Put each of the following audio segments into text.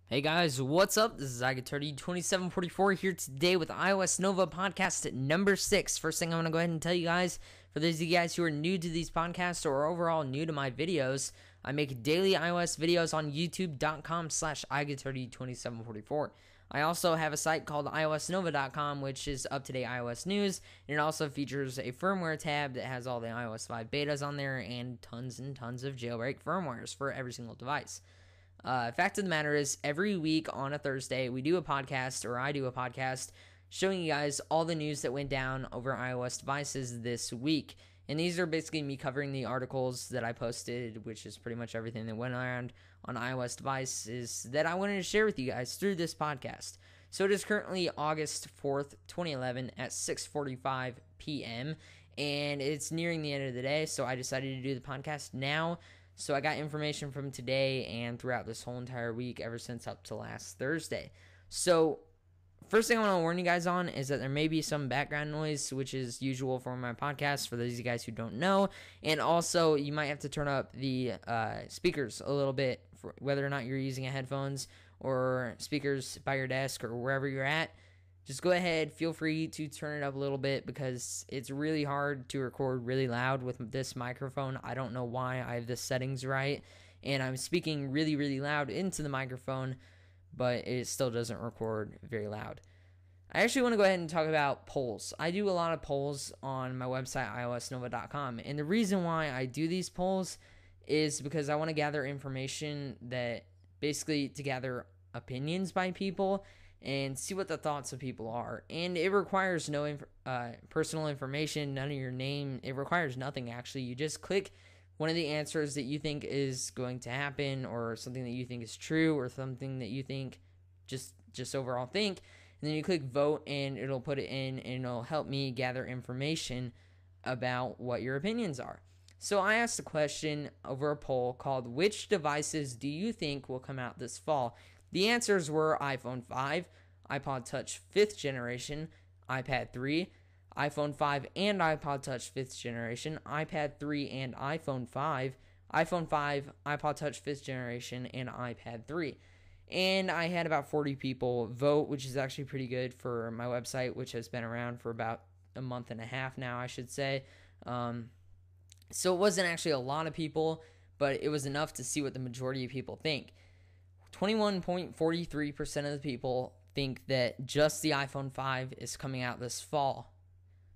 Hey guys, what's up? This is at&t 2744 here today with iOSNOVA podcast number 6. First thing I'm going to go ahead and tell you guys, for those of you guys who are new to these podcasts or overall new to my videos, I make daily iOS videos on youtube.com/at&t 2744. I also have a site called iOSNOVA.com, which is up-to-date iOS news, and it also features a firmware tab that has all the iOS 5 betas on there and tons of jailbreak firmwares for every single device. Fact of the matter is, every week on a Thursday, we do a podcast, or I do a podcast, showing you guys all the news that went down over iOS devices this week. And these are basically me covering the articles that I posted, which is pretty much everything that went around on iOS devices that I wanted to share with you guys through this podcast. So it is currently August 4th, 2011 at 6:45 p.m., and it's nearing the end of the day, so I decided to do the podcast now. So I got information from today and throughout this whole entire week ever since up to last Thursday. So first thing I want to warn you guys on is that there may be some background noise, which is usual for my podcast for those of you guys who don't know. And also you might have to turn up the speakers a little bit, for whether or not you're using headphones or speakers by your desk or wherever you're at. Just go ahead, feel free to turn it up a little bit because it's really hard to record really loud with this microphone. I don't know why I have the settings right, and I'm speaking really, really loud into the microphone, but it still doesn't record very loud. I actually want to go ahead and talk about polls. I do a lot of polls on my website, iOSNOVA.com, and the reason why I do these polls is because I want to gather information that basically to gather opinions by people and see what the thoughts of people are. And it requires no personal information, none of your name. It requires nothing, actually. You just click one of the answers that you think is going to happen, or something that you think is true, or something that you think just overall think, and then you click vote, and it'll put it in, and it'll help me gather information about what your opinions are. So I asked a question over a poll called, which devices do you think will come out this fall? The answers were iPhone 5, iPod Touch 5th generation, iPad 3, iPhone 5 and iPod Touch 5th generation, iPad 3 and iPhone 5, iPhone 5, iPod Touch 5th generation, and iPad 3. And I had about 40 people vote, which is actually pretty good for my website, which has been around for about a month and a half now, I should say. So it wasn't actually a lot of people, but it was enough to see what the majority of people think. 21.43% of the people think that just the iPhone 5 is coming out this fall.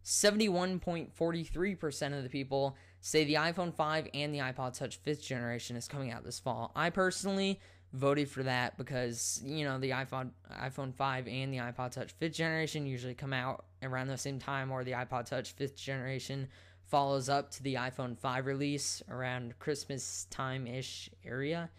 71.43% of the people say the iPhone 5 and the iPod Touch 5th generation is coming out this fall. I personally voted for that because, the iPhone 5 and the iPod Touch 5th generation usually come out around the same time, or the iPod Touch 5th generation follows up to the iPhone 5 release around Christmas time-ish area.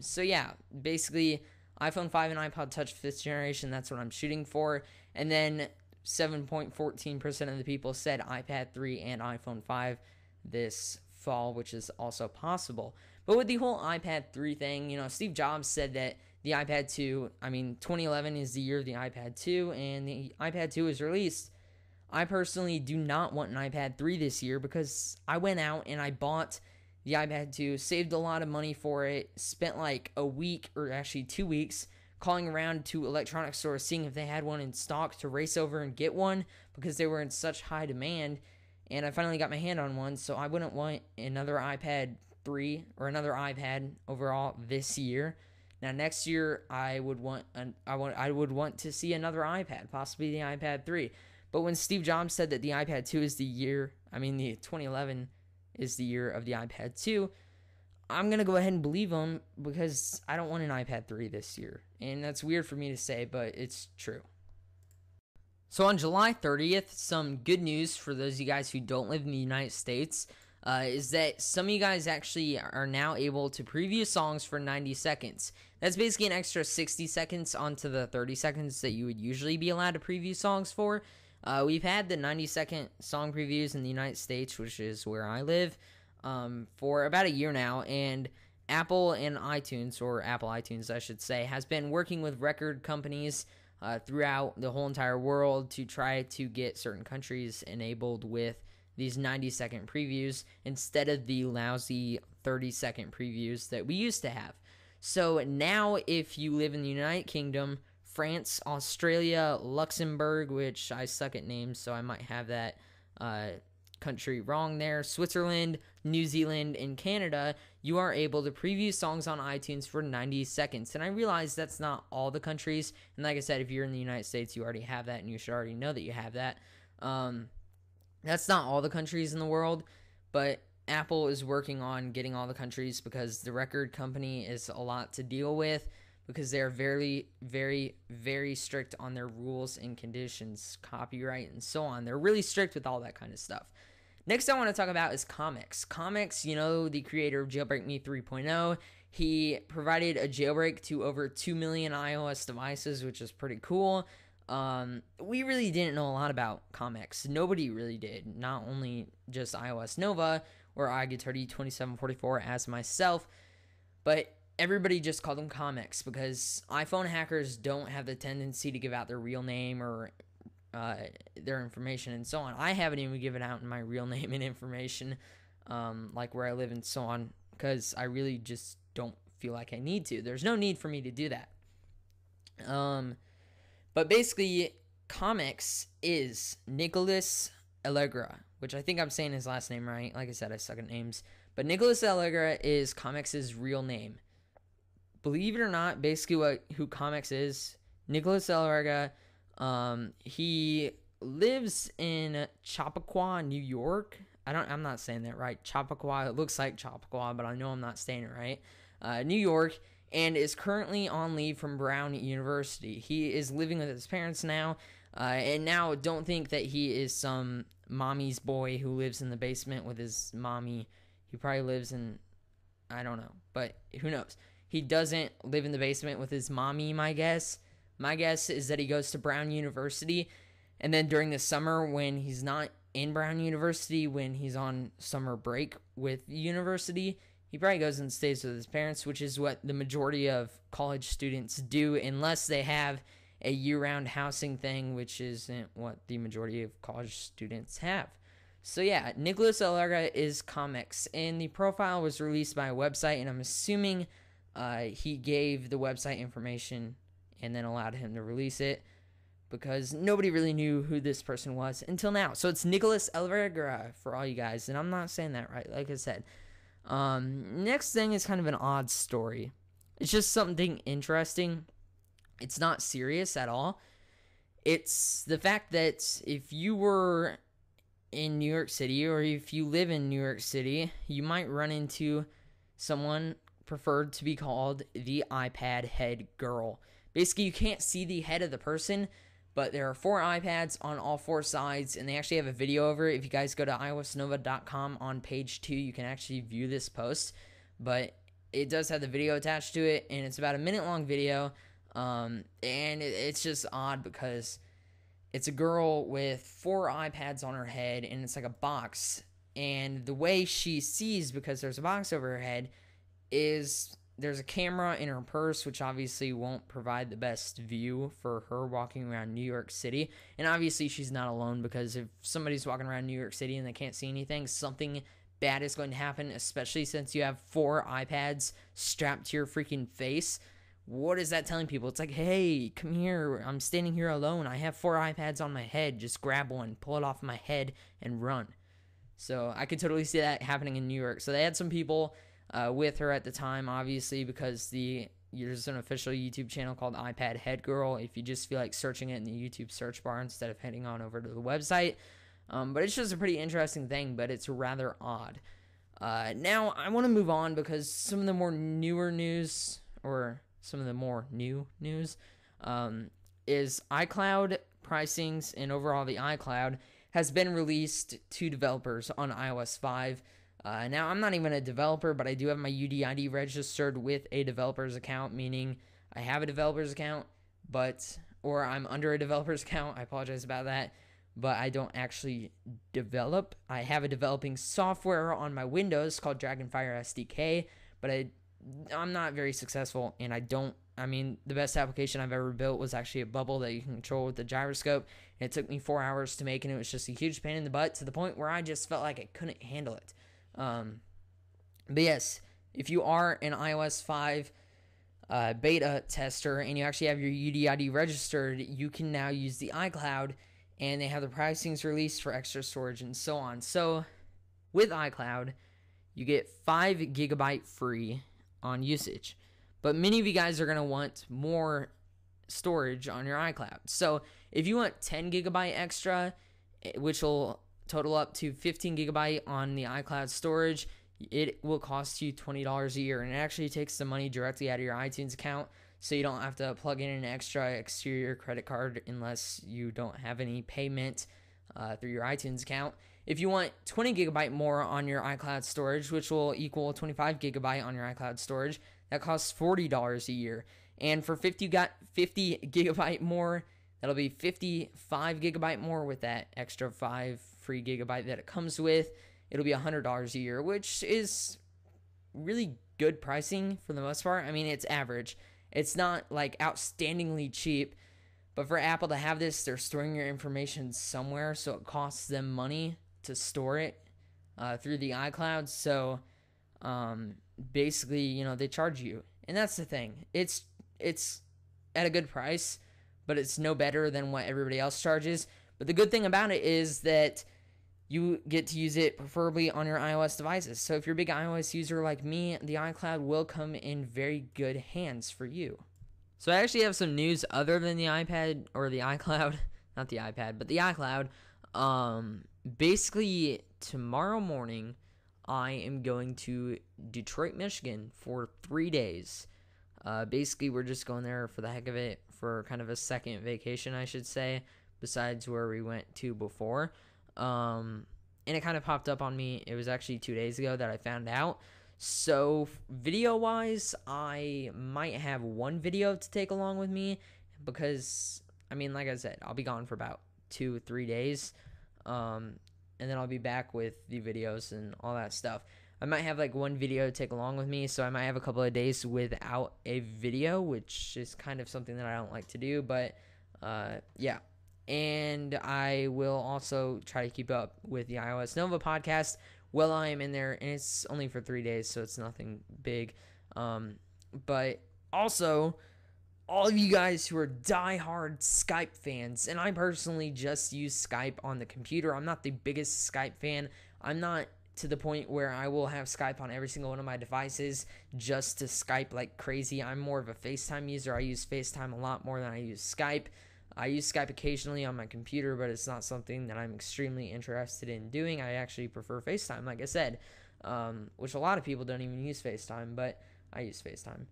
So yeah, basically iPhone 5 and iPod Touch 5th generation, that's what I'm shooting for. And then 7.14% of the people said iPad 3 and iPhone 5 this fall, which is also possible. But with the whole iPad 3 thing, Steve Jobs said that the iPad 2, 2011 is the year of the iPad 2, and the iPad 2 is released. I personally do not want an iPad 3 this year because I went out and I bought the iPad 2, saved a lot of money for it, spent like a week, or actually 2 weeks, calling around to electronic stores, seeing if they had one in stock to race over and get one because they were in such high demand. And I finally got my hand on one, so I wouldn't want another iPad 3 or another iPad overall this year. Now next year, I would want to see another iPad, possibly the iPad 3. But when Steve Jobs said that the iPad 2 is the 2011 is the year of the iPad 2, I'm going to go ahead and believe him because I don't want an iPad 3 this year. And that's weird for me to say, but it's true. So on July 30th, some good news for those of you guys who don't live in the United States is that some of you guys actually are now able to preview songs for 90 seconds. That's basically an extra 60 seconds onto the 30 seconds that you would usually be allowed to preview songs for. We've had the 90-second song previews in the United States, which is where I live, for about a year now, and Apple and iTunes, or Apple iTunes, I should say, has been working with record companies throughout the whole entire world to try to get certain countries enabled with these 90-second previews instead of the lousy 30-second previews that we used to have. So now if you live in the United Kingdom, France, Australia, Luxembourg, which I suck at names, so I might have that country wrong there, Switzerland, New Zealand, and Canada, you are able to preview songs on iTunes for 90 seconds. And I realize that's not all the countries. And like I said, if you're in the United States, you already have that, and you should already know that you have that. That's not all the countries in the world, but Apple is working on getting all the countries because the record company is a lot to deal with because they're very, very, very strict on their rules and conditions, copyright, and so on. They're really strict with all that kind of stuff. Next I want to talk about is Comics. Comics, you know, the creator of Jailbreak Me 3.0, he provided a jailbreak to over 2 million iOS devices, which is pretty cool. We really didn't know a lot about Comics. Nobody really did. Not only just iOSNOVA or iGuitar2744 as myself, but everybody just called them Comics because iPhone hackers don't have the tendency to give out their real name or their information and so on. I haven't even given out my real name and information, like where I live and so on, because I really just don't feel like I need to. There's no need for me to do that. But basically, Comics is Nicholas Allegra, which I think I'm saying his last name right. Like I said, I suck at names. But Nicholas Allegra is Comics' real name. Believe it or not, basically who Comics is, Nicholas Allegra, he lives in Chappaqua, New York. I'm not saying that right. Chappaqua, it looks like Chappaqua, but I know I'm not saying it right. New York, and is currently on leave from Brown University. He is living with his parents now, and now don't think that he is some mommy's boy who lives in the basement with his mommy. He probably lives in, I don't know, but who knows. He doesn't live in the basement with his mommy, my guess. My guess is that he goes to Brown University, and then during the summer when he's not in Brown University, when he's on summer break with the university, he probably goes and stays with his parents, which is what the majority of college students do, unless they have a year-round housing thing, which isn't what the majority of college students have. So yeah, Nicholas Allegra is Comics, and the profile was released by a website, and I'm assuming he gave the website information and then allowed him to release it, because nobody really knew who this person was until now. So it's Nicholas Allegra for all you guys, and I'm not saying that right, like I said. Next thing is kind of an odd story. It's just something interesting. It's not serious at all. It's the fact that if you were in New York City, or if you live in New York City, you might run into someone preferred to be called the iPad head girl. Basically, you can't see the head of the person, but there are 4 iPads on all 4 sides, and they actually have a video over it. If you guys go to iOSNOVA.com on page 2, you can actually view this post, but it does have the video attached to it, and it's about a minute-long video, and it's just odd because it's a girl with 4 iPads on her head, and it's like a box, and the way she sees, because there's a box over her head, is there's a camera in her purse, which obviously won't provide the best view for her walking around New York City. And obviously she's not alone, because if somebody's walking around New York City and they can't see anything, something bad is going to happen, especially since you have 4 iPads strapped to your freaking face. What is that telling people? It's like, hey, come here. I'm standing here alone. I have 4 iPads on my head. Just grab one, pull it off my head, and run. So I could totally see that happening in New York. So they had some people with her at the time, obviously, because there's an official YouTube channel called iPad Head Girl, if you just feel like searching it in the YouTube search bar instead of heading on over to the website. But it's just a pretty interesting thing, but it's rather odd. Now, I want to move on because some of the more newer news, or some of the more new news, is iCloud pricings, and overall the iCloud has been released to developers on iOS 5. Now, I'm not even a developer, but I do have my UDID registered with a developer's account, meaning I have a developer's account, or I'm under a developer's account. I apologize about that, but I don't actually develop. I have a developing software on my Windows called Dragonfire SDK, but I'm not very successful, and the best application I've ever built was actually a bubble that you can control with the gyroscope, and it took me 4 hours to make, and it was just a huge pain in the butt to the point where I just felt like I couldn't handle it. But yes, if you are an iOS 5 beta tester and you actually have your UDID registered, you can now use the iCloud, and they have the pricings released for extra storage and so on. So with iCloud, you get 5 gigabyte free on usage. But many of you guys are going to want more storage on your iCloud. So if you want 10 gigabyte extra, which will total up to 15 gigabyte on the iCloud storage, it will cost you $20 a year. And it actually takes the money directly out of your iTunes account, so you don't have to plug in an extra exterior credit card unless you don't have any payment through your iTunes account. If you want 20 gigabyte more on your iCloud storage, which will equal 25 gigabyte on your iCloud storage, that costs $40 a year. And for 50 gigabyte more, that'll be 55 gigabyte more with that extra 5 free gigabyte that it comes with. It'll be $100 a year, which is really good pricing for the most part. I mean, it's average. It's not like outstandingly cheap, but for Apple to have this, they're storing your information somewhere, so it costs them money to store it through the iCloud. So basically, you know, they charge you, and that's the thing. It's at a good price, but it's no better than what everybody else charges. But the good thing about it is that you get to use it preferably on your iOS devices. So if you're a big iOS user like me, the iCloud will come in very good hands for you. So I actually have some news other than the iPad or the iCloud. Not the iPad, but the iCloud. Basically, tomorrow morning, I am going to Detroit, Michigan for 3 days. Basically, we're just going there for the heck of it, for kind of a second vacation, I should say, besides where we went to before. And it kind of popped up on me. It was actually 2 days ago that I found out. So video-wise, I might have one video to take along with me because, I mean, like I said, I'll be gone for about 2-3 days. And then I'll be back with the videos and all that stuff. I might have like one video to take along with me, so I might have a couple of days without a video, which is kind of something that I don't like to do, but yeah. And I will also try to keep up with the iOSNOVA podcast while I am in there, and it's only for 3 days, so it's nothing big. But also, all of you guys who are diehard Skype fans, and I personally just use Skype on the computer. I'm not the biggest Skype fan. I'm not to the point where I will have Skype on every single one of my devices just to Skype like crazy. I'm more of a FaceTime user. I use FaceTime a lot more than I use Skype. I use Skype occasionally on my computer, but it's not something that I'm extremely interested in doing. I actually prefer FaceTime, like I said, which a lot of people don't even use FaceTime, but I use FaceTime.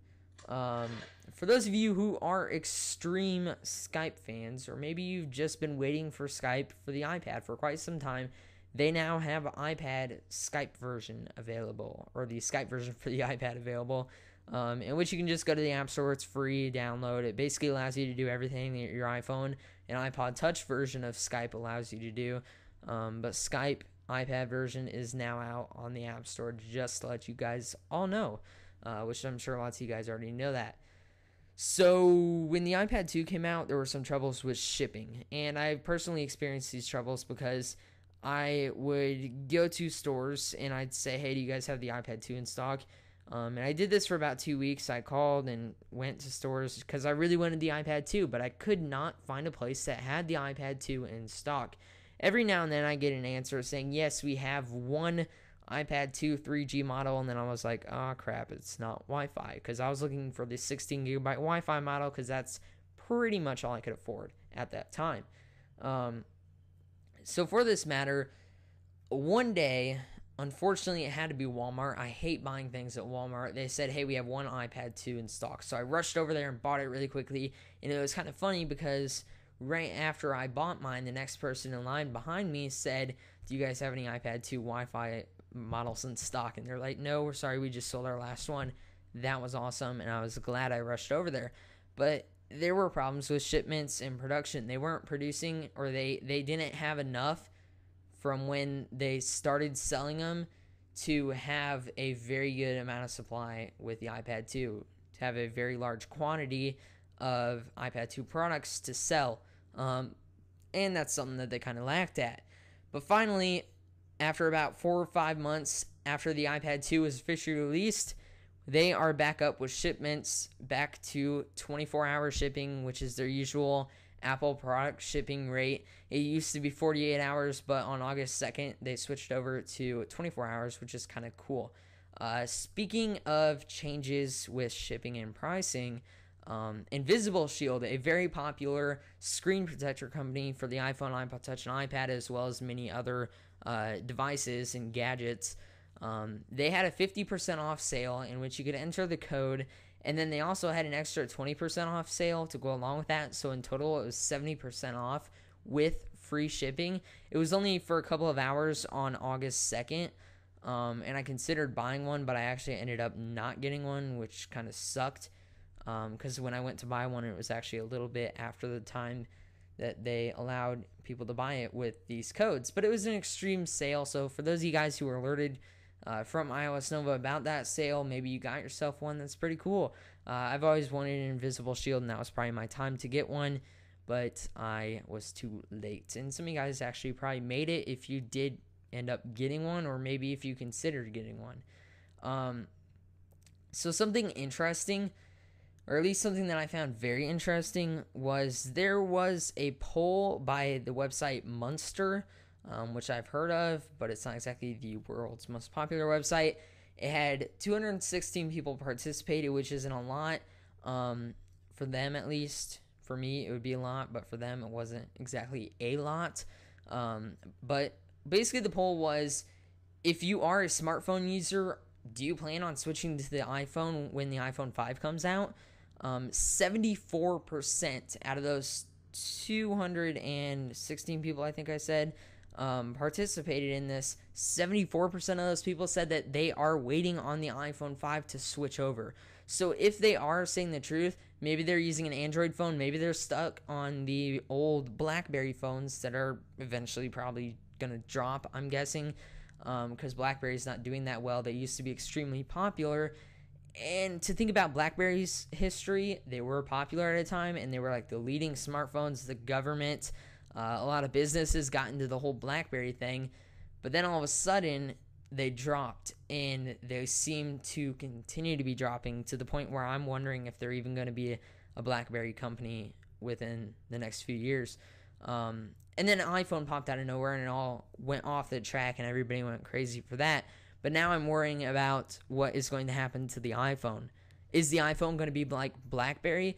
For those of you who are extreme Skype fans, or maybe you've just been waiting for Skype for the iPad for quite some time, they now have iPad Skype version available, or the Skype version for the iPad available, in which you can just go to the App Store. It's free, download it. Basically allows you to do everything that your iPhone and iPod Touch version of Skype allows you to do. But Skype iPad version is now out on the App Store, just to let you guys all know, which I'm sure lots of you guys already know that. So when the iPad 2 came out, there were some troubles with shipping, and I personally experienced these troubles because I would go to stores and I'd say, hey, do you guys have the iPad 2 in stock? And I did this for about 2 weeks. I called and went to stores because I really wanted the iPad 2, but I could not find a place that had the iPad 2 in stock. Every now and then I get an answer saying, yes, we have one iPad 2 3G model, and then I was like, oh crap, it's not Wi-Fi, because I was looking for the 16 gigabyte Wi-Fi model because that's pretty much all I could afford at that time. So for this matter, one day, unfortunately, it had to be Walmart. I hate buying things at Walmart. They said, hey, we have one iPad 2 in stock. So I rushed over there and bought it really quickly. And it was kind of funny because right after I bought mine, the next person in line behind me said, do you guys have any iPad 2 Wi-Fi models in stock? And they're like, no, we're sorry, we just sold our last one. That was awesome, and I was glad I rushed over there. But there were problems with shipments and production. They weren't producing, or they didn't have enough from when they started selling them to have a very good amount of supply with the iPad 2, to have a very large quantity of iPad 2 products to sell. And that's something that they kind of lacked at. But finally, after about 4 or 5 months after the iPad 2 was officially released, they are back up with shipments back to 24-hour shipping, which is their usual Apple product shipping rate. It used to be 48 hours, but on August 2nd, they switched over to 24 hours, which is kind of cool. Speaking of changes with shipping and pricing, Invisible Shield, a very popular screen protector company for the iPhone, iPod Touch, and iPad, as well as many other devices and gadgets, they had a 50% off sale in which you could enter the code, and then they also had an extra 20% off sale to go along with that. So in total, it was 70% off with free shipping. It was only for a couple of hours on August 2nd, and I considered buying one, but I actually ended up not getting one, which kind of sucked, because when I went to buy one, it was actually a little bit after the time that they allowed people to buy it with these codes. But it was an extreme sale, so for those of you guys who were alerted from iOSNOVA about that sale, maybe you got yourself one. That's pretty cool. I've always wanted an Invisible Shield, and that was probably my time to get one, but I was too late. And some of you guys actually probably made it if you did end up getting one, or maybe if you considered getting one. So something interesting, or at least something that I found very interesting, was there was a poll by the website Munster, which I've heard of, but it's not exactly the world's most popular website. It had 216 people participated, which isn't a lot, for them at least. For me, it would be a lot, but for them, it wasn't exactly a lot. But basically, the poll was, if you are a smartphone user, do you plan on switching to the iPhone when the iPhone 5 comes out? 74% out of those 216 people, I think I said, participated in this. 74% of those people said that they are waiting on the iPhone 5 to switch over. So if they are saying the truth, maybe they're using an Android phone, maybe they're stuck on the old BlackBerry phones that are eventually probably going to drop, I'm guessing, because BlackBerry's not doing that well. They used to be extremely popular. And to think about BlackBerry's history, they were popular at a time, and they were like the leading smartphones. The government, a lot of businesses got into the whole BlackBerry thing, but then all of a sudden they dropped, and they seem to continue to be dropping to the point where I'm wondering if they're even going to be a BlackBerry company within the next few years. And then iPhone popped out of nowhere, and it all went off the track, and everybody went crazy for that. But now I'm worrying about what is going to happen to the iPhone. Is the iPhone going to be like BlackBerry?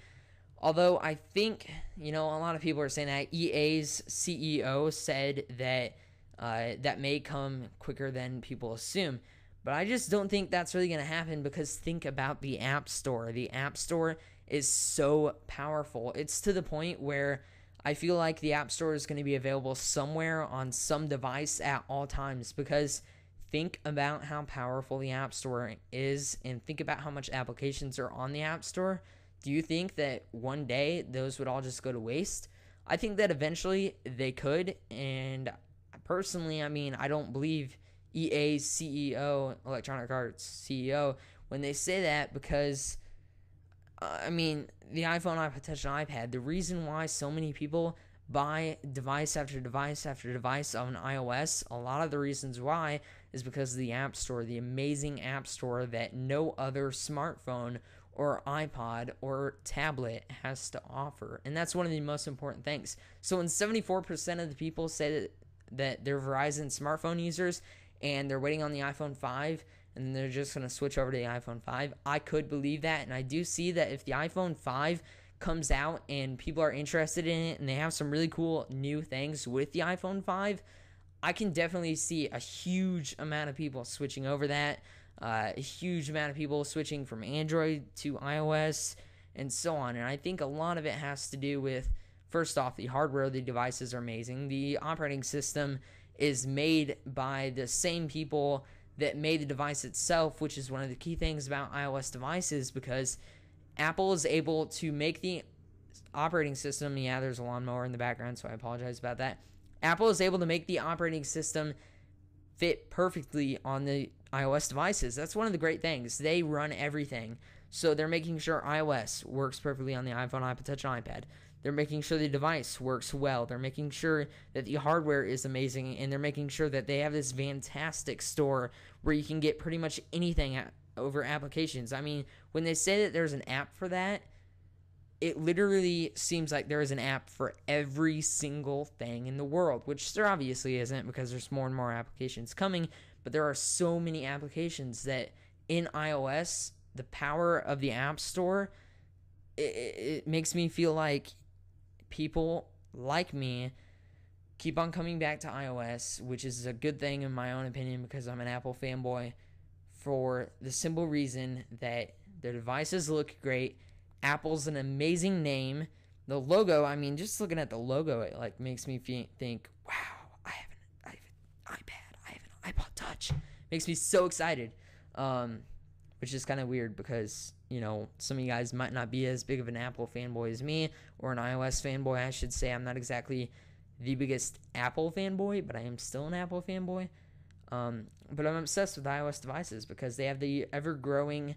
Although I think, a lot of people are saying that EA's CEO said that that may come quicker than people assume. But I just don't think that's really going to happen, because think about the App Store. The App Store is so powerful. It's to the point where I feel like the App Store is going to be available somewhere on some device at all times, because think about how powerful the App Store is, and think about how much applications are on the App Store. Do you think that one day those would all just go to waste? I think that eventually they could, and personally, I don't believe EA's CEO, Electronic Arts CEO, when they say that, because, the iPhone, iPod Touch, and iPad, the reason why so many people buy device after device after device on iOS, a lot of the reasons why is because of the App Store, the amazing App Store that no other smartphone or iPod or tablet has to offer. And that's one of the most important things. So when 74% of the people say that they're Verizon smartphone users and they're waiting on the iPhone 5 and they're just going to switch over to the iPhone 5, I could believe that. And I do see that if the iPhone 5 comes out and people are interested in it and they have some really cool new things with the iPhone 5, I can definitely see a huge amount of people switching over that, a huge amount of people switching from Android to iOS and so on. And I think a lot of it has to do with, first off, the hardware of the devices are amazing. The operating system is made by the same people that made the device itself, which is one of the key things about iOS devices, because Apple is able to make the operating system, yeah, there's a lawnmower in the background, so I apologize about that. Apple is able to make the operating system fit perfectly on the iOS devices. That's one of the great things. They run everything. So they're making sure iOS works perfectly on the iPhone, iPod Touch, and iPad. They're making sure the device works well. They're making sure that the hardware is amazing, and they're making sure that they have this fantastic store where you can get pretty much anything over applications. I mean, when they say that there's an app for that, it literally seems like there is an app for every single thing in the world, which there obviously isn't because there's more and more applications coming, but there are so many applications that in iOS, the power of the App Store, it makes me feel like people like me keep on coming back to iOS, which is a good thing in my own opinion because I'm an Apple fanboy, for the simple reason that their devices look great. Apple's an amazing name. The logo, I mean, just looking at the logo, it like makes me think, wow, I have an iPad, I have an iPod Touch. Makes me so excited, which is kind of weird because, you know, some of you guys might not be as big of an Apple fanboy as me, or an iOS fanboy, I should say. I'm not exactly the biggest Apple fanboy, but I am still an Apple fanboy. But I'm obsessed with iOS devices because they have the ever-growing,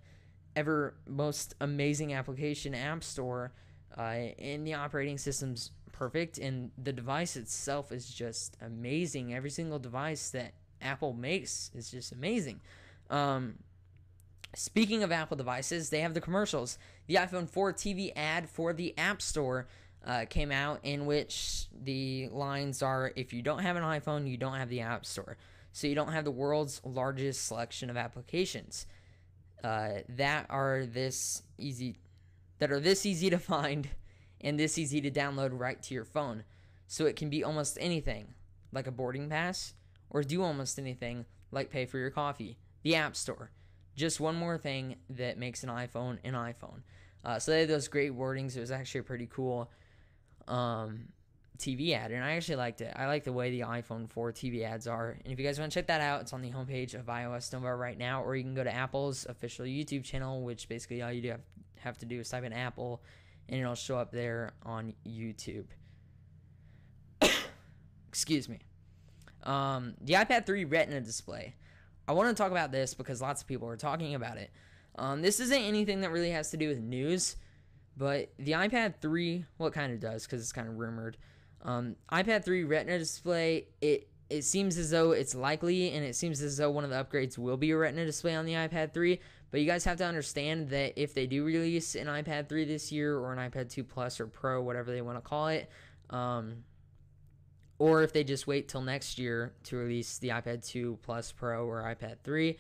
most amazing application App Store, and the operating system's perfect, and the device itself is just amazing. Every single device that Apple makes is just amazing. Speaking of Apple devices, they have the commercials. The iPhone 4 TV ad for the App Store came out, in which the lines are, if you don't have an iPhone, you don't have the App Store. So you don't have the world's largest selection of applications that are this easy to find and this easy to download right to your phone. So it can be almost anything, like a boarding pass, or do almost anything, like pay for your coffee. The App Store. Just one more thing that makes an iPhone an iPhone. So they had those great wordings. It was actually a pretty cool TV ad, and I actually liked it. I like the way the iPhone 4 TV ads are. And if you guys want to check that out, it's on the homepage of iOSNOVA right now, or you can go to Apple's official YouTube channel, which basically all you have to do is type in Apple, and it'll show up there on YouTube. Excuse me. The iPad 3 Retina display. I want to talk about this because lots of people are talking about it. This isn't anything that really has to do with news, but the iPad 3, well, it kind of does because it's kind of rumored. iPad 3 Retina display, it seems as though it's likely, and it seems as though one of the upgrades will be a Retina display on the iPad 3, but you guys have to understand that if they do release an iPad 3 this year, or an iPad 2 Plus or Pro, whatever they want to call it, or if they just wait till next year to release the iPad 2 Plus Pro or iPad 3,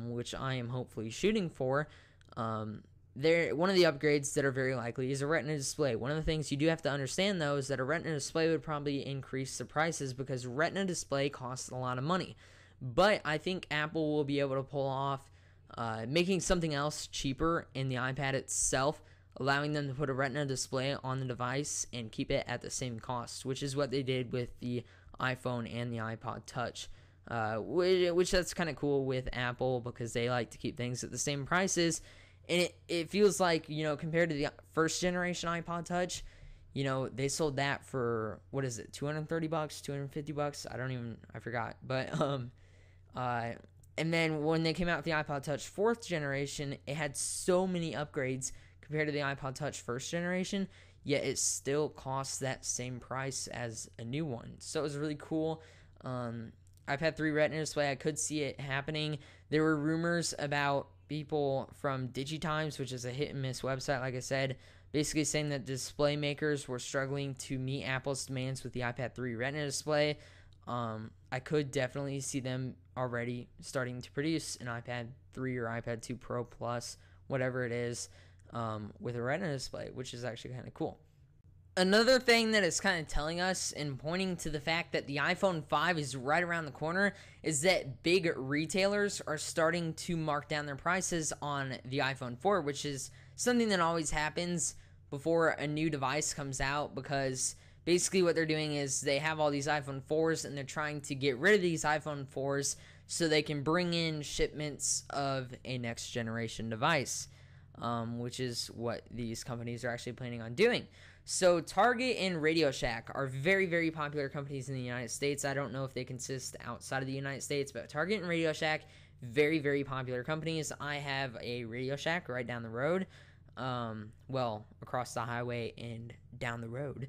which I am hopefully shooting for, one of the upgrades that are very likely is a Retina display. One of the things you do have to understand, though, is that a Retina display would probably increase the prices because Retina display costs a lot of money. But I think Apple will be able to pull off making something else cheaper in the iPad itself, allowing them to put a Retina display on the device and keep it at the same cost, which is what they did with the iPhone and the iPod Touch, which that's kind of cool with Apple because they like to keep things at the same prices. And it feels like, you know, compared to the first generation iPod Touch, you know, they sold that for, what is it, $230, $250? I forgot. But, and then when they came out with the iPod Touch 4th generation, it had so many upgrades compared to the iPod Touch first generation, yet it still costs that same price as a new one. So it was really cool. iPad 3 Retina display, I could see it happening. There were rumors about people from DigiTimes, which is a hit and miss website, like I said, basically saying that display makers were struggling to meet Apple's demands with the iPad 3 Retina display. I could definitely see them already starting to produce an iPad 3 or iPad 2 Pro Plus, whatever it is, with a Retina display, which is actually kind of cool. Another thing that is kind of telling us and pointing to the fact that the iPhone 5 is right around the corner is that big retailers are starting to mark down their prices on the iPhone 4, which is something that always happens before a new device comes out, because basically what they're doing is they have all these iPhone 4s and they're trying to get rid of these iPhone 4s so they can bring in shipments of a next generation device, which is what these companies are actually planning on doing. So Target and Radio Shack are very, very popular companies in the United States. I don't know if they consist outside of the United States, but Target and Radio Shack, very, very popular companies. I have a Radio Shack right down the road, across the highway and down the road,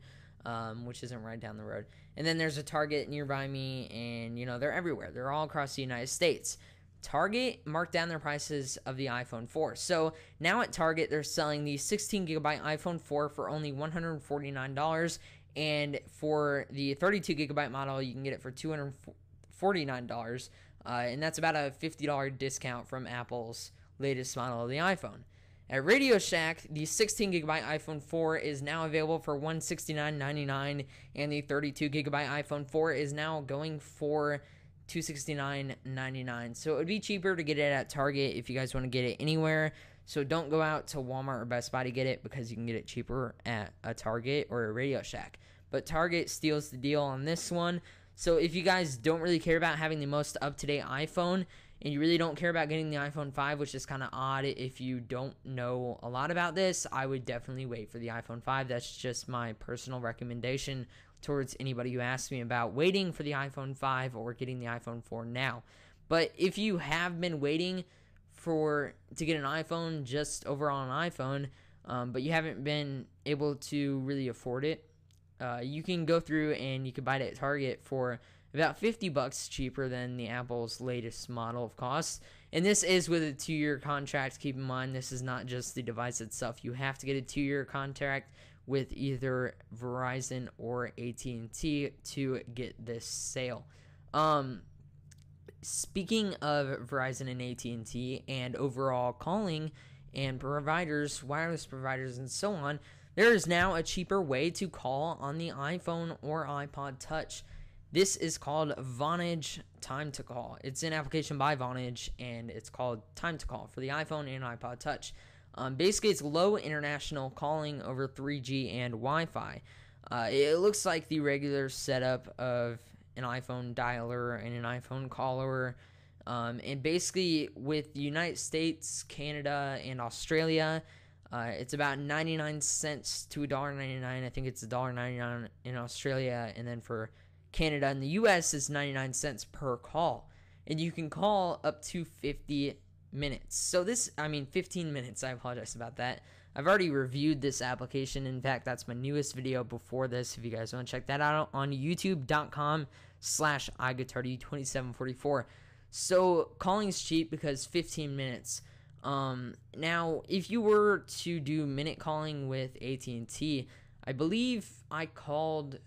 which isn't right down the road. And then there's a Target nearby me, and, you know, they're everywhere. They're all across the United States. Target marked down their prices of the iPhone 4. So now at Target, they're selling the 16 gigabyte iPhone 4 for only $149. And for the 32 gigabyte model, you can get it for $249. And that's about a $50 discount from Apple's latest model of the iPhone. At Radio Shack, the 16 gigabyte iPhone 4 is now available for $169.99, and the 32 gigabyte iPhone 4 is now going for $269.99. So it would be cheaper to get it at Target if you guys want to get it anywhere. So don't go out to Walmart or Best Buy to get it, because you can get it cheaper at a Target or a Radio Shack. But Target steals the deal on this one. So if you guys don't really care about having the most up-to-date iPhone, and you really don't care about getting the iPhone 5, which is kind of odd if you don't know a lot about this, I would definitely wait for the iPhone 5. That's just my personal recommendation towards anybody who asks me about waiting for the iPhone 5 or getting the iPhone 4 now. But if you have been waiting to get an iPhone, just overall an iPhone, but you haven't been able to really afford it, you can go through and you can buy it at Target for about $50 cheaper than the Apple's latest model of cost. And this is with a 2-year contract. Keep in mind, this is not just the device itself. You have to get a 2-year contract with either Verizon or at&t to get this sale. Speaking of Verizon and at&t and overall calling and providers, wireless providers and so on, there is now a cheaper way to call on the iPhone or iPod Touch. This is called Vonage Time to Call. It's an application by Vonage, and it's called Time to Call for the iPhone and iPod Touch. Basically, it's low international calling over 3G and Wi-Fi. It looks like the regular setup of an iPhone dialer and an iPhone caller. And basically, with the United States, Canada, and Australia, it's about 99 cents to $1.99. I think it's $1.99 in Australia, and then for Canada and the US is 99 cents per call. And you can call up to 50 minutes. So 15 minutes. I apologize about that. I've already reviewed this application. In fact, that's my newest video before this. If you guys want to check that out on youtube.com/iGuitarD2744. So calling is cheap because 15 minutes. Now, if you were to do minute calling with at&t, I believe I called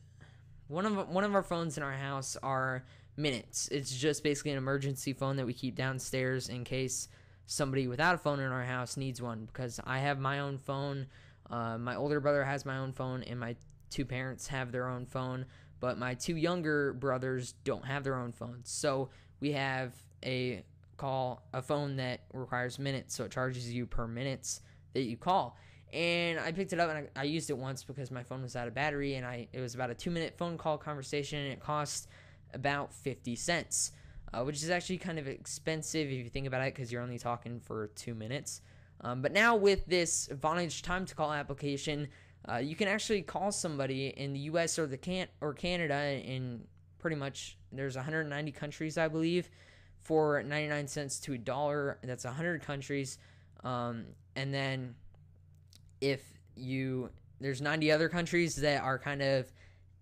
one of our phones in our house are minutes. It's just basically an emergency phone that we keep downstairs in case somebody without a phone in our house needs one, because I have my own phone, my older brother has my own phone, and my 2 parents have their own phone, but my 2 younger brothers don't have their own phones. So we have a phone that requires minutes, so it charges you per minutes that you call. And I picked it up and I used it once because my phone was out of battery, and it was about a 2-minute phone call conversation, and it cost about 50 cents, which is actually kind of expensive if you think about it, because you're only talking for 2 minutes. But now with this Vonage Time to Call application, you can actually call somebody in the US or Canada, in pretty much there's 190 countries, I believe, for 99 cents to $1. That's 100 countries. And then there's 90 other countries that are kind of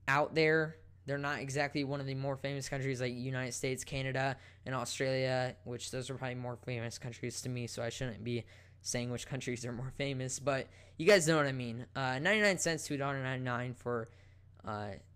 out there. They're not exactly one of the more famous countries, like United States, Canada, and Australia, which those are probably more famous countries to me, so I shouldn't be saying which countries are more famous, but you guys know what I mean. 99 cents to $1.99 for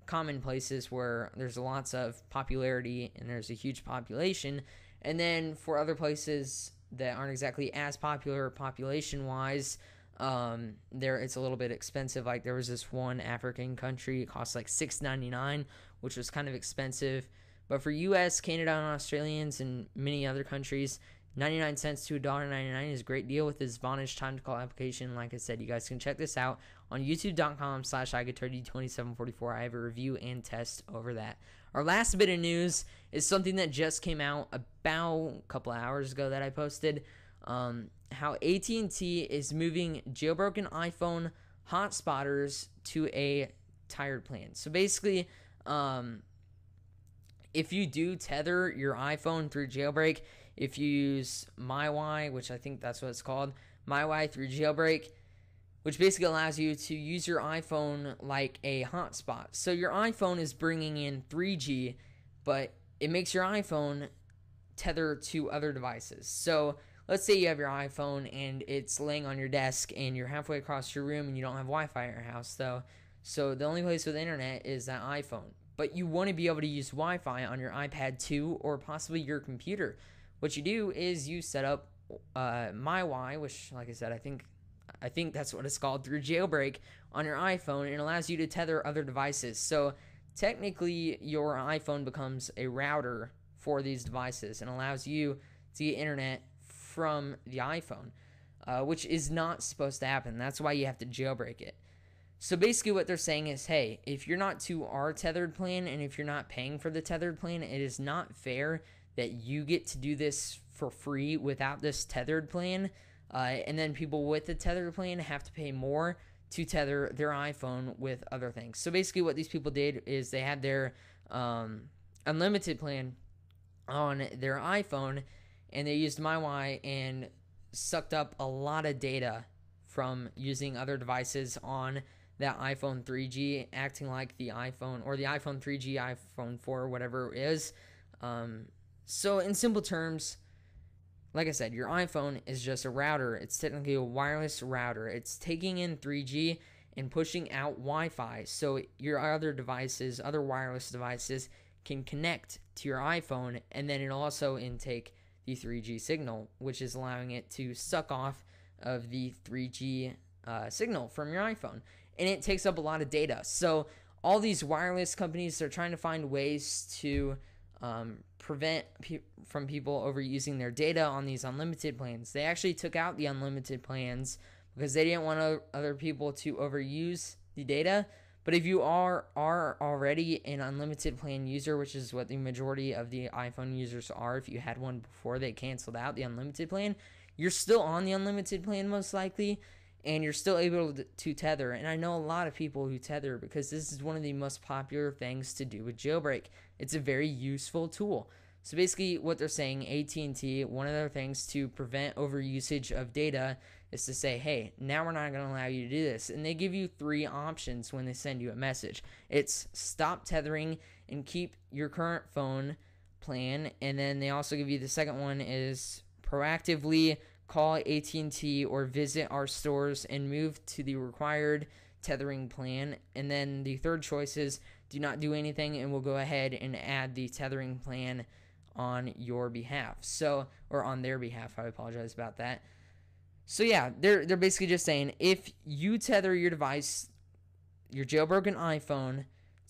common places where there's lots of popularity and there's a huge population. And then for other places that aren't exactly as popular population-wise, it's a little bit expensive. Like there was this one African country, it cost like $6.99, which was kind of expensive. But for US, Canada, and Australians and many other countries, 99 cents to $1.99 is a great deal with this Vonage Time to Call application. Like I said, you guys can check this out on youtube.com/iGuitarD2744. I have a review and test over that. Our last bit of news is something that just came out about a couple hours ago that I posted. How at&t is moving jailbroken iPhone hotspotters to a tiered plan. So basically, if you do tether your iPhone through jailbreak, if you use MyWi, which I think that's what it's called, MyWi through jailbreak, which basically allows you to use your iPhone like a hotspot. So your iPhone is bringing in 3G, but it makes your iPhone tether to other devices. So let's say you have your iPhone and it's laying on your desk and you're halfway across your room and you don't have Wi-Fi at your house, though. So the only place with internet is that iPhone. But you want to be able to use Wi-Fi on your iPad 2 or possibly your computer. What you do is you set up MyWi, which, like I said, I think that's what it's called, through jailbreak on your iPhone, and it allows you to tether other devices. So technically, your iPhone becomes a router for these devices and allows you to get internet from the iPhone, which is not supposed to happen. That's why you have to jailbreak it. So basically what they're saying is, hey, if you're not to our tethered plan and if you're not paying for the tethered plan, it is not fair that you get to do this for free without this tethered plan. And then people with the tethered plan have to pay more to tether their iPhone with other things. So basically what these people did is they had their unlimited plan on their iPhone, and they used MyWi and sucked up a lot of data from using other devices on that iPhone 3G, acting like the iPhone or the iPhone 3G, iPhone 4, whatever it is. So in simple terms, like I said, your iPhone is just a router. It's technically a wireless router. It's taking in 3G and pushing out Wi-Fi, so your other devices, other wireless devices, can connect to your iPhone, and then it'll also intake the 3G signal, which is allowing it to suck off of the 3G signal from your iPhone. And it takes up a lot of data. So all these wireless companies are trying to find ways to prevent from people overusing their data on these unlimited plans. They actually took out the unlimited plans because they didn't want other people to overuse the data. But if you are already an unlimited plan user, which is what the majority of the iPhone users are, if you had one before they canceled out the unlimited plan, you're still on the unlimited plan most likely, and you're still able to tether. And I know a lot of people who tether because this is one of the most popular things to do with jailbreak. It's a very useful tool. So basically what they're saying, AT&T, one of their things to prevent overusage of data is to say, hey, now we're not going to allow you to do this. And they give you 3 options when they send you a message. It's stop tethering and keep your current phone plan. And then they also give you the second one is proactively call AT&T or visit our stores and move to the required tethering plan. And then the third choice is do not do anything, and we'll go ahead and add the tethering plan on your behalf. So, or on their behalf, I apologize about that. So yeah, they're basically just saying if you tether your device, your jailbroken iPhone,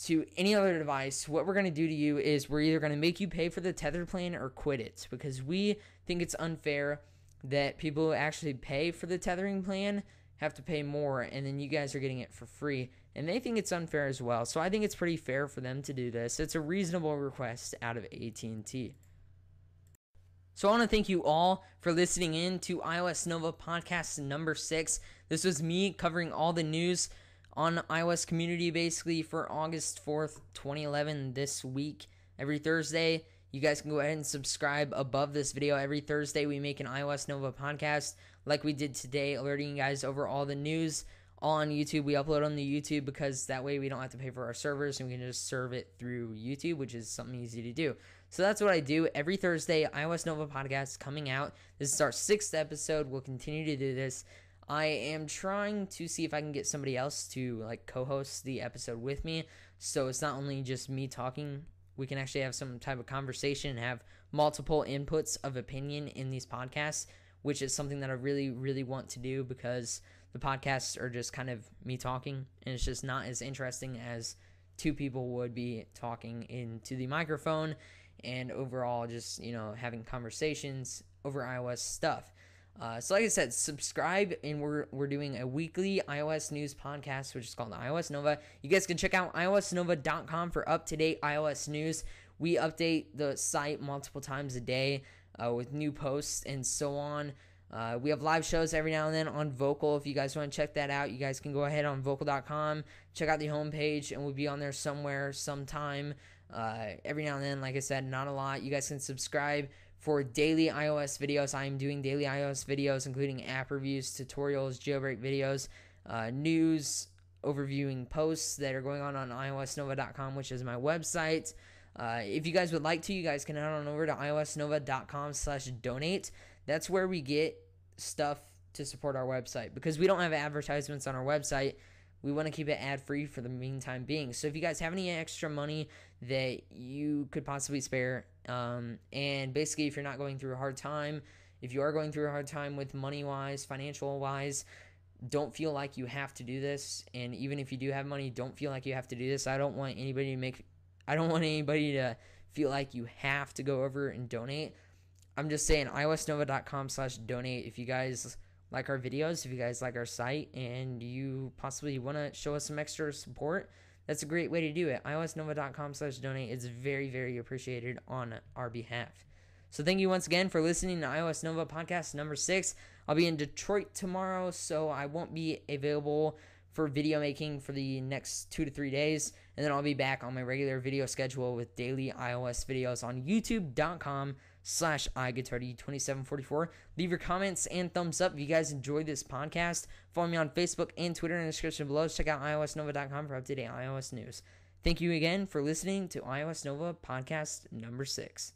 to any other device, what we're going to do to you is we're either going to make you pay for the tethered plan or quit it, because we think it's unfair that people who actually pay for the tethering plan have to pay more, and then you guys are getting it for free, and they think it's unfair as well. So I think it's pretty fair for them to do this. It's a reasonable request out of AT&T. So I want to thank you all for listening in to iOS Nova podcast number 6. This was me covering all the news on iOS community basically for August 4th, 2011 this week. Every Thursday, you guys can go ahead and subscribe above this video. Every Thursday, we make an iOS Nova podcast like we did today, alerting you guys over all the news, all on YouTube. We upload on the YouTube because that way we don't have to pay for our servers and we can just serve it through YouTube, which is something easy to do. So that's what I do. Every Thursday, iOS Nova podcast coming out. This is our 6th episode. We'll continue to do this. I am trying to see if I can get somebody else to co-host the episode with me. So it's not only just me talking. We can actually have some type of conversation and have multiple inputs of opinion in these podcasts, which is something that I really, really want to do because the podcasts are just kind of me talking, and it's just not as interesting as 2 people would be talking into the microphone and overall just, having conversations over iOS stuff. So like I said, subscribe, and we're doing a weekly iOS news podcast, which is called iOS Nova. You guys can check out iOSNOVA.com for up-to-date iOS news. We update the site multiple times a day with new posts and so on. We have live shows every now and then on Vocal. If you guys want to check that out, you guys can go ahead on Vocal.com, check out the homepage, and we'll be on there somewhere, sometime. Every now and then, like I said, not a lot. You guys can subscribe for daily iOS videos. I am doing daily iOS videos, including app reviews, tutorials, jailbreak videos, news, overviewing posts that are going on iOSNOVA.com, which is my website. If you guys would like to, you guys can head on over to iOSNOVA.com/donate. That's where we get stuff to support our website, because we don't have advertisements on our website. We want to keep it ad-free for the meantime being. So if you guys have any extra money that you could possibly spare, and basically if you're not going through a hard time, if you are going through a hard time with money-wise, financial-wise, don't feel like you have to do this. And even if you do have money, don't feel like you have to do this. I don't want anybody to feel like you have to go over and donate. I'm just saying iOSNOVA.com/donate. If you guys like our videos, if you guys like our site, and you possibly want to show us some extra support, that's a great way to do it. iOSNOVA.com/donate is very, very appreciated on our behalf. So thank you once again for listening to iOS Nova podcast number 6. I'll be in Detroit tomorrow, so I won't be available for video making for the next 2 to 3 days, and then I'll be back on my regular video schedule with daily iOS videos on youtube.com/iGuitarD2744. Leave your comments and thumbs up if you guys enjoyed this podcast. Follow me on Facebook and Twitter in the description below. Check out iOSNOVA.com for up-to-date iOS news. Thank you again for listening to iOS Nova podcast number 6.